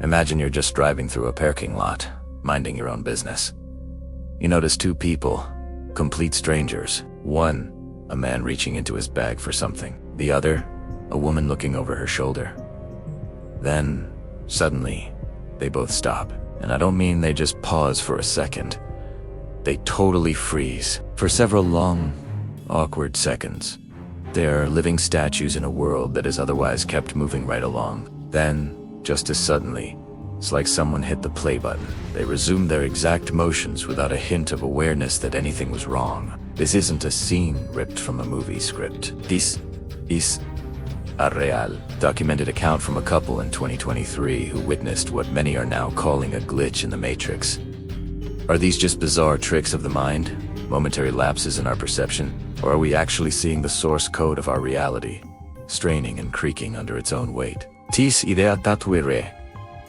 Imagine you're just driving through a parking lot, minding your own business. You notice two people, complete strangers. One, a man reaching into his bag for something. The other, a woman looking over her shoulder. Then, suddenly, they both stop. And I don't mean they just pause for a second. They totally freeze for several long, awkward seconds. They're living statues in a world that is otherwise kept moving right along. Then, just as suddenly, it's like someone hit the play button. They resume their exact motions without a hint of awareness that anything was wrong. This isn't a scene ripped from a movie script. This is a real, documented account from a couple in 2023 who witnessed what many are now calling a glitch in the Matrix. Are these just bizarre tricks of the mind, momentary lapses in our perception, or are we actually seeing the source code of our reality, straining and creaking under its own weight? Tis idea tatuire.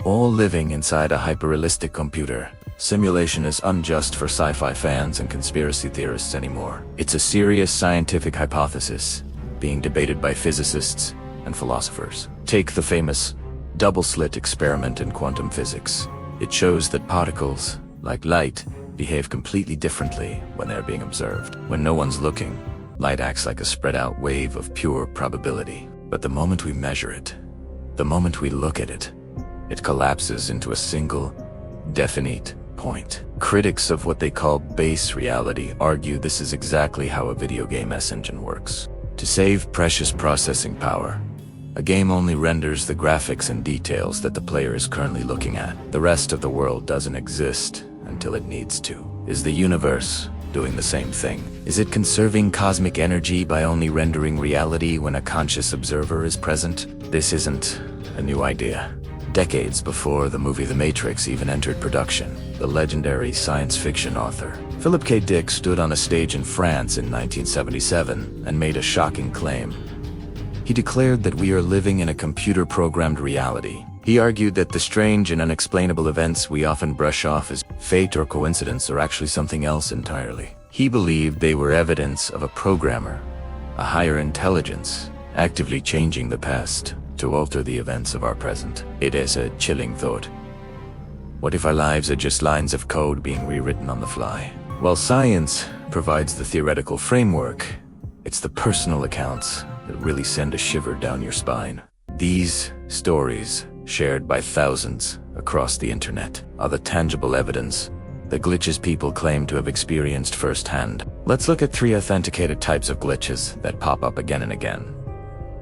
All living inside a hyperrealistic computer. Simulation is unjust for sci-fi fans and conspiracy theorists anymore. It's a serious scientific hypothesis, being debated by physicists and philosophers. Take the famous Double-Slit Experiment in quantum physics. It shows that particles, like light, behave completely differently when they're being observed. When no one's looking, light acts like a spread-out wave of pure probability. But the moment we measure it, the moment we look at it, it collapses into a single, definite point. Critics of what they call base reality argue this is exactly how a video game engine works. To save precious processing power, a game only renders the graphics and details that the player is currently looking at. The rest of the world doesn't exist until it needs to. Is the universe doing the same thing? Is it conserving cosmic energy by only rendering reality when a conscious observer is present? This isn't a new idea. Decades before the movie The Matrix even entered production, the legendary science fiction author Philip K. Dick stood on a stage in France in 1977 and made a shocking claim. He declared that we are living in a computer-programmed reality. He argued that the strange and unexplainable events we often brush off as fate or coincidence are actually something else entirely. He believed they were evidence of a programmer, a higher intelligence, actively changing the past to alter the events of our present. It is a chilling thought. What if our lives are just lines of code being rewritten on the fly? While science provides the theoretical framework, it's the personal accounts that really send a shiver down your spine. These stories, shared by thousands across the internet, are the tangible evidence, the glitches people claim to have experienced firsthand. Let's look at 3 authenticated types of glitches that pop up again and again.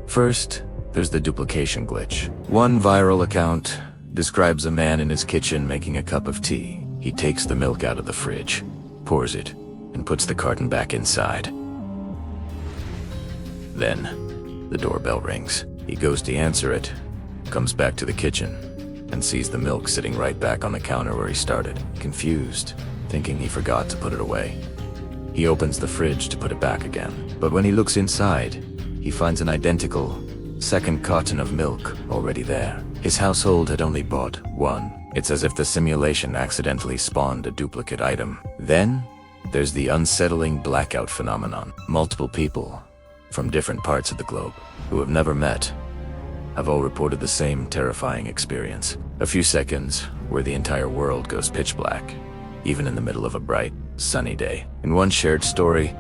First, there's the duplication glitch. One viral account describes a man in his kitchen making a cup of tea. He takes the milk out of the fridge, pours it, and puts the carton back inside. Then, the doorbell rings. He goes to answer it, comes back to the kitchen, and sees the milk sitting right back on the counter where he started. Confused, thinking he forgot to put it away. He opens the fridge to put it back again. But when he looks inside, he finds an identical second carton of milk already there. His household had only bought one. It's as if the simulation accidentally spawned a duplicate item. Then, there's the unsettling blackout phenomenon. Multiple people from different parts of the globe who have never met have all reported the same terrifying experience. A few seconds where the entire world goes pitch black, even in the middle of a bright, sunny day. In one shared story,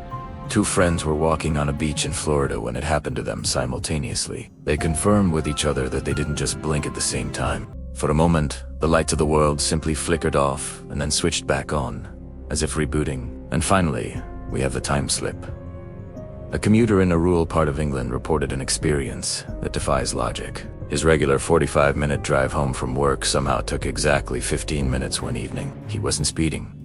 2 friends were walking on a beach in Florida when it happened to them simultaneously. They confirmed with each other that they didn't just blink at the same time. For a moment, the lights of the world simply flickered off and then switched back on, as if rebooting. And finally, we have the time slip. A commuter in a rural part of England reported an experience that defies logic. His regular 45-minute drive home from work somehow took exactly 15 minutes one evening. He wasn't speeding.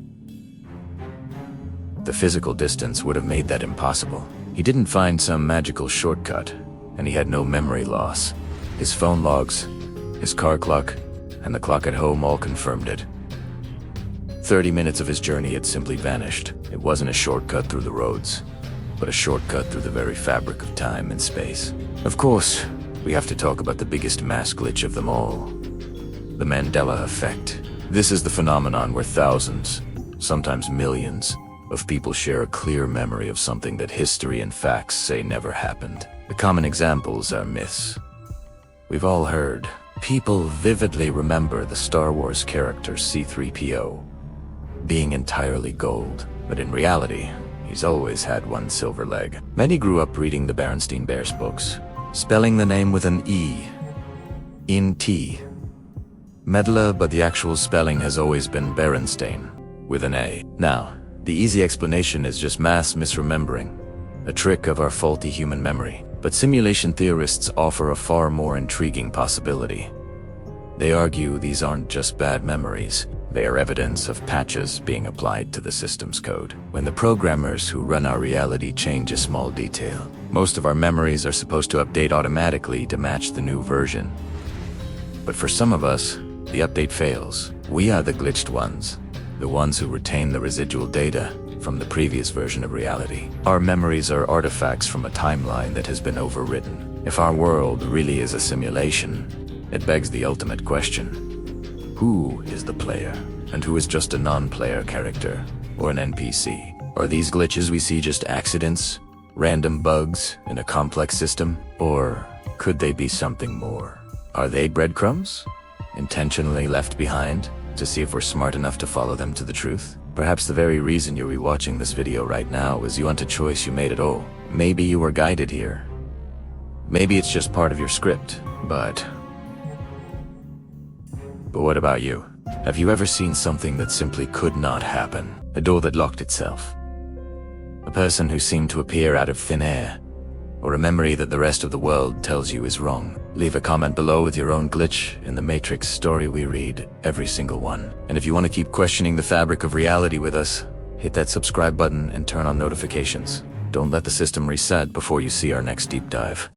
The physical distance would have made that impossible. He didn't find some magical shortcut, and he had no memory loss. His phone logs, his car clock, and the clock at home all confirmed it. 30 minutes of his journey had simply vanished. It wasn't a shortcut through the roads, but a shortcut through the very fabric of time and space. Of course, we have to talk about the biggest mass glitch of them all, the Mandela Effect. This is the phenomenon where thousands, sometimes millions, of people share a clear memory of something that history and facts say never happened. The common examples are myths. We've all heard People vividly remember the Star Wars character C-3PO being entirely gold, but in reality, he's always had one silver leg. Many grew up reading the Berenstain Bears books, spelling the name with an E in T. Medela, but the actual spelling has always been Berenstain with an A. Now, the easy explanation is just mass misremembering, a trick of our faulty human memory. But simulation theorists offer a far more intriguing possibility. They argue these aren't just bad memories, they are evidence of patches being applied to the system's code. When the programmers who run our reality change a small detail, most of our memories are supposed to update automatically to match the new version. But for some of us, the update fails. We are the glitched ones, the ones who retain the residual data from the previous version of reality. Our memories are artifacts from a timeline that has been overwritten. If our world really is a simulation, it begs the ultimate question. Who is the player, and who is just a non-player character, or an NPC? Are these glitches we see just accidents, random bugs in a complex system? Or could they be something more? Are they breadcrumbs, intentionally left behind, to see if we're smart enough to follow them to the truth? Perhaps the very reason you're rewatching this video right now is you want a choice you made at all. Maybe you were guided here. Maybe it's just part of your script, but what about you? Have you ever seen something that simply could not happen? A door that locked itself? A person who seemed to appear out of thin air? Or a memory that the rest of the world tells you is wrong? Leave a comment below with your own glitch in the Matrix story we read, every single one. And if you want to keep questioning the fabric of reality with us, hit that subscribe button and turn on notifications. Don't let the system reset before you see our next deep dive.